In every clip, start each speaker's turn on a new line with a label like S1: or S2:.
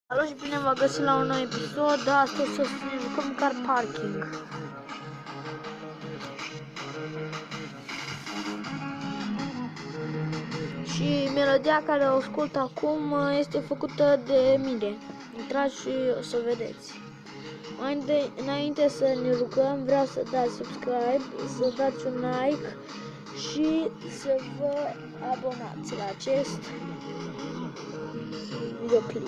S1: Salut și bine v-am găsit la un nou episod. Astăzi să jucăm car parking. Și melodia care o ascult acum este făcută de mine. Intrați și o să vedeți. Înainte să ne jucăm, vreau să dați subscribe, să dați un like și să vă abonați la acest videoclip.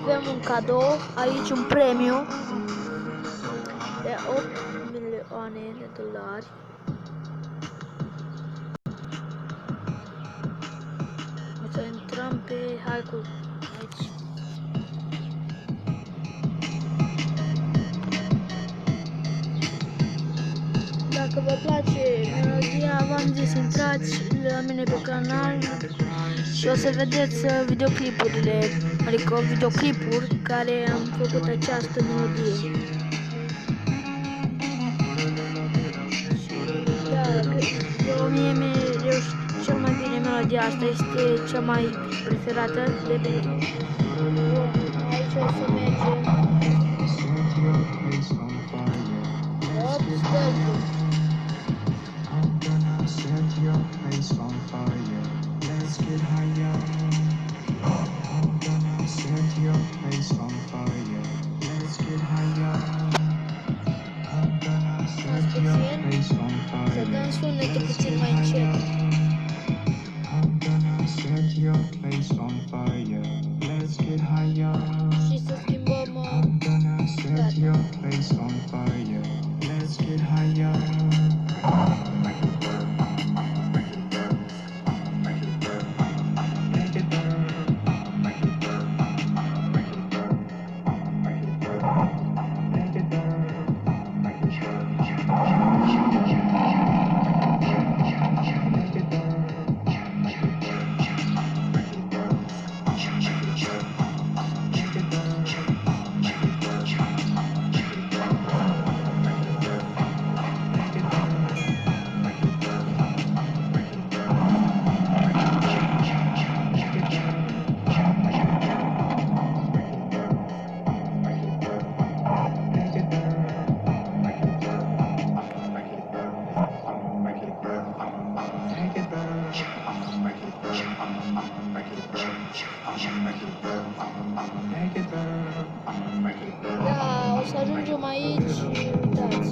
S1: Avem un cadou, aici un premiu de 8 milioane de dolari. O să intrăm pe hack-ul aici. Dacă vă place melodia, v-am zis, intrați la mine pe canal și o să vedeți videoclipurile, adică videoclipuri care am făcut această melodie. Da, mie mi-a cel mai bine melodia asta, este cea mai preferată de mine. Aici o să mergem. Să dăm sunetul puțin mai încet. Și să schimbăm Da, o să ajungem aici, uitați.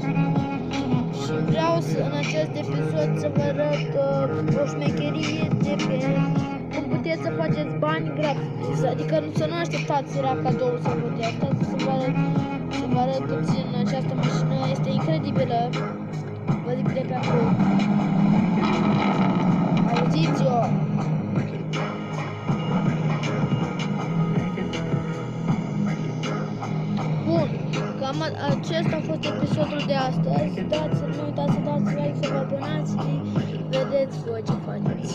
S1: Și vreau în acest episod să vă arăt o șmecherie de pe cum puteți să faceți bani gratis. Adică să nu așteptați la cadou să vă dea. Stați să vă arăt puțin această mașină, este incredibilă. Vă zic de pe acolo. Auziți-o! Bun, cam acesta a fost episodul de astăzi. Nu uitați să dați like, să vă abonați și vedeți voi ce faceți.